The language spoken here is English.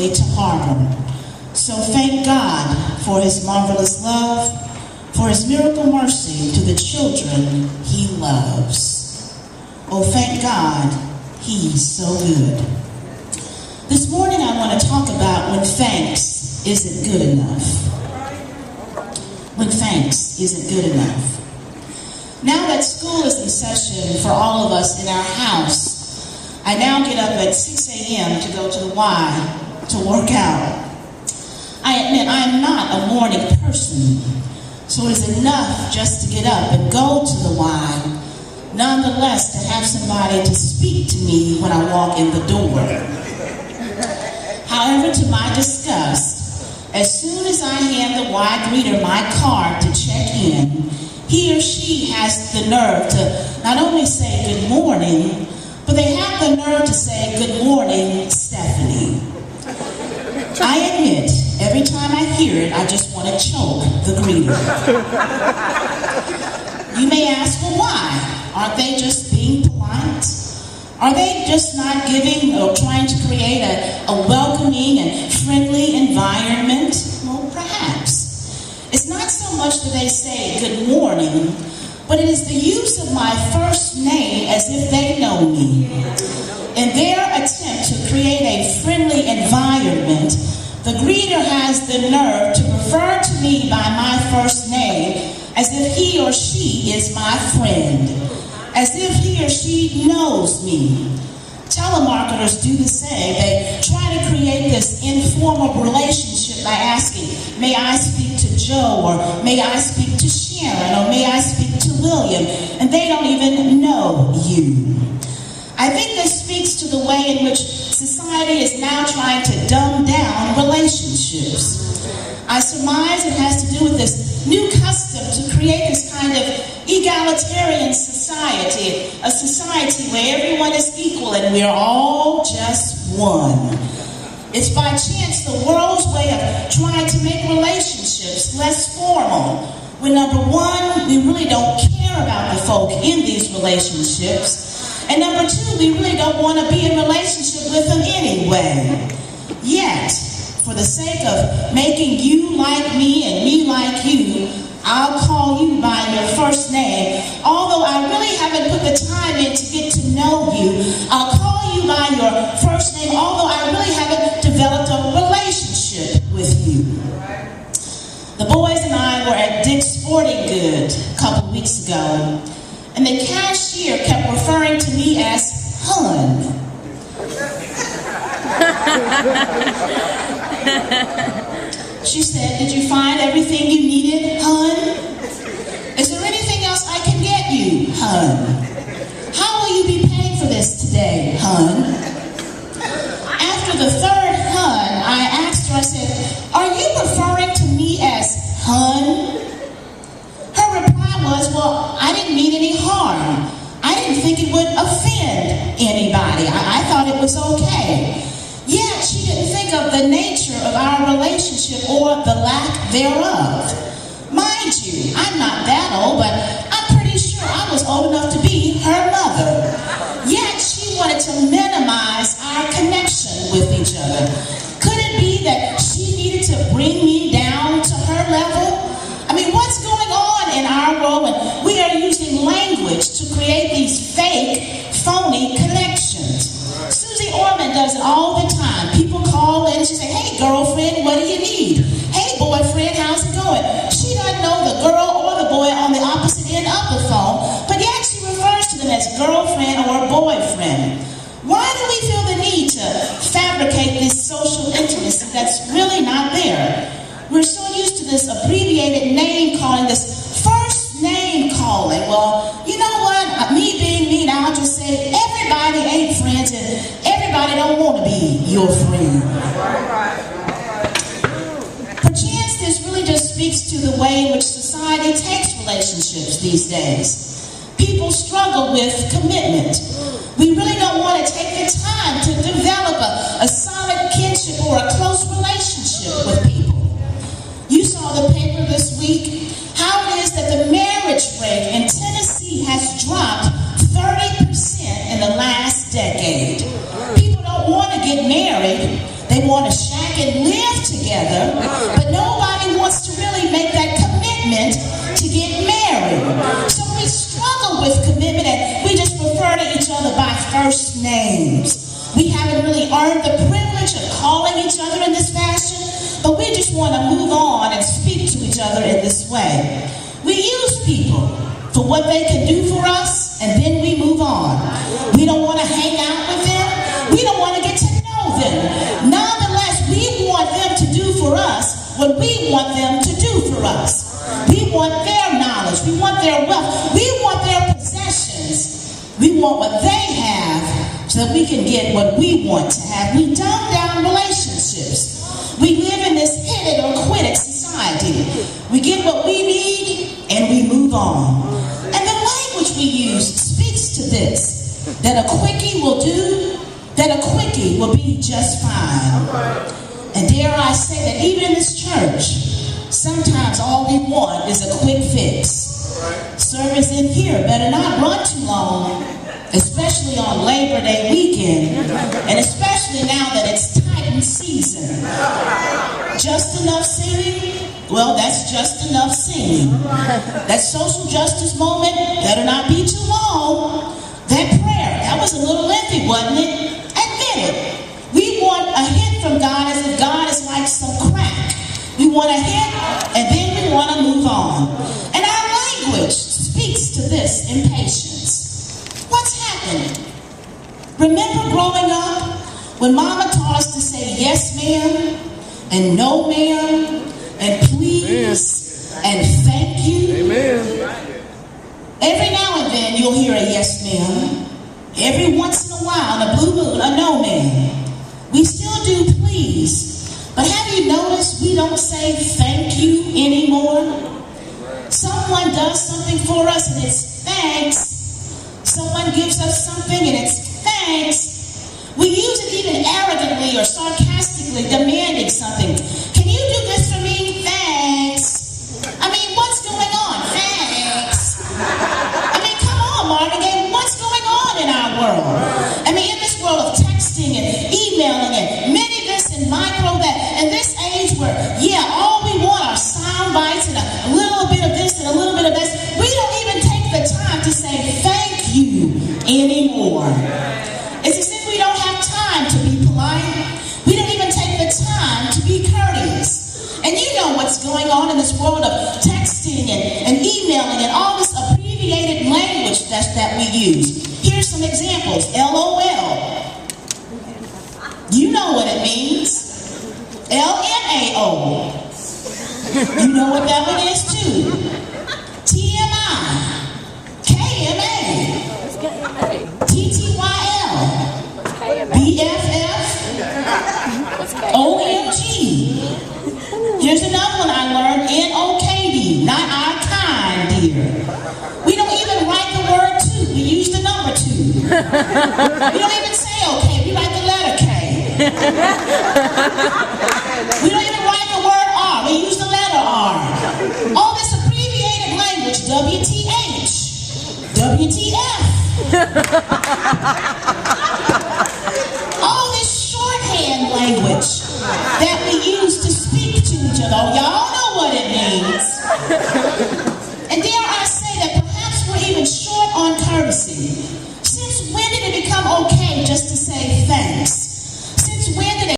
safely to harbor. So thank God for his marvelous love, for his miracle mercy to the children he loves. Oh, thank God, he's so good. This morning I want to talk about when thanks isn't good enough. When thanks isn't good enough. Now that school is in session for all of us in our house, I now get up at 6 a.m. to go to the Y to work out. I admit I am not a morning person, so it is enough just to get up and go to the Y, nonetheless to have somebody to speak to me when I walk in the door. However, to my disgust, as soon as I hand the Y greeter my card to check in, he or she has the nerve to not only say good morning, but they have the nerve to say good morning, Stephanie. I admit, every time I hear it, I just want to choke the greeter. You may ask, well, why? Aren't they just being polite? Are they just not giving or trying to create a welcoming and friendly environment? Well, perhaps. It's not so much that they say good morning, but it is the use of my first name as if they know me. In their attempt to create a friendly environment, the greeter has the nerve to refer to me by my first name as if he or she is my friend, as if he or she knows me. Telemarketers do the same. They try to create this informal relationship by asking, may I speak to Joe, or may I speak to Sharon, or may I speak to William, and they don't even know you. I think this speaks to the way in which society is now trying to dumb down relationships. I surmise it has to do with this new custom to create this kind of egalitarian society, a society where everyone is equal and we're all just one. It's by chance the world's way of trying to make relationships less formal, when number one, we really don't care about the folk in these relationships, and number two, we really don't want to be in relationship with them anyway. Yet, for the sake of making you like me and me like you, I'll call you by your first name. Although I really haven't put the time in to get to know you, I'll call you by your first name, although I really haven't developed a relationship with you. The boys and I were at Dick's Sporting Goods a couple weeks ago, and the cashier kept referring to me as Hun. She said, did you find everything you needed, Hun? Is there anything else I can get you, Hun? How will you be paying for this today, Hun? After the third Hun, I asked her, I said, are you referring to me as Hun? Her reply was, well, I didn't mean any harm. I didn't think it would offend anybody. I thought it was okay. Yet she didn't think of the nature of our relationship or the lack thereof. Mind you, I'm not that old, but I'm pretty sure I was old enough to be her mother. Yet she wanted to minimize our connection with each other. Could it be that she needed to bring me down to her level? I mean, what's going on in our world when we are using language to create these fake, phony connections? Susie Orman does it all the time. People call in and she says, hey, girlfriend, what do you need? Hey, boyfriend, how's it going? She doesn't know the girl or the boy on the opposite end of the phone, but yet she refers to them as girlfriend or boyfriend. Why do we feel the need to fabricate this social intimacy that's really not there? We're so used to this abbreviated name calling, this first name calling. Well, you know what? Me being me, I'll just say everybody ain't friends and everybody don't want to be your friend. Perchance this really just speaks to the way in which society takes relationships these days. People struggle with commitment. We really don't want to take the time to develop a solid kinship or a close relationship with people. You saw the paper this week, how it is that the marriage rate in Tennessee has dropped 30% in the last decade. People don't want to get married, they want to shout. first names. We haven't really earned the privilege of calling each other in this fashion, but we just want to move on and speak to each other in this way. We use people for what they can do for us, and then we move on. We don't want to hang out with them. We don't want to get to know them. Nonetheless, we want them to do for us what we want them to do for us. We want their knowledge. We want their wealth. We want their possessions. We want what they have so that we can get what we want to have. We dumb down relationships. We live in this hit it or quit it society. We get what we need and we move on. And the language we use speaks to this, that a quickie will do, that a quickie will be just fine. And dare I say that even in this church, sometimes all we want is a quick fix. Service in here better not run too long, especially on Labor Day weekend, and especially now that it's Titan season. Just enough singing? Well, that's just enough singing. That social justice moment better not be too long. That prayer, that was a little lengthy, wasn't it? Admit it. We want a hit from God as if God is like some crack. We want a hit, and then we want to move on. And our language speaks to this impatience. What's happening? Remember growing up when Mama taught us to say yes, ma'am, and no, ma'am, and please, and thank you? Amen. Every now and then you'll hear a yes, ma'am. Every once in a while, on a blue moon, a no, ma'am. We still do please. But have you noticed we don't say thank you anymore? Someone does something for us and it's thanks. Someone gives us something and it's thanks. We use it even arrogantly or sarcastically, demanding something. Can you do this for me? Thanks. I mean, what's going on? Thanks. I mean, come on, Marvin Gaye, what's going on in our world? I mean, in this world of texting and emailing and many this and micro that, in this age where, yeah, all we want are sound bites and a little bit of this and a little bit of this, we don't even take the time to say thank you anymore. It's as if we don't have time to be polite. We don't even take the time to be courteous. And you know what's going on in this world of texting and emailing and all this abbreviated language that we use. Here's some examples. LOL. You know what it means. LMAO. You know what that one is too. TMI. KMA. TTYL. BFF. OMG. Here's another one I learned. NOKD. Not our kind, dear. We don't even write the word two. We use the number 2. We don't even say okay. We write the letter K. We don't even write the word R. We use the letter R. All this abbreviated language, WTH, WTF. All this shorthand language that we use to speak to each other. Oh, y'all know what it means. And dare I say that perhaps we're even short on courtesy. Since when did it become okay just to say thanks? Since when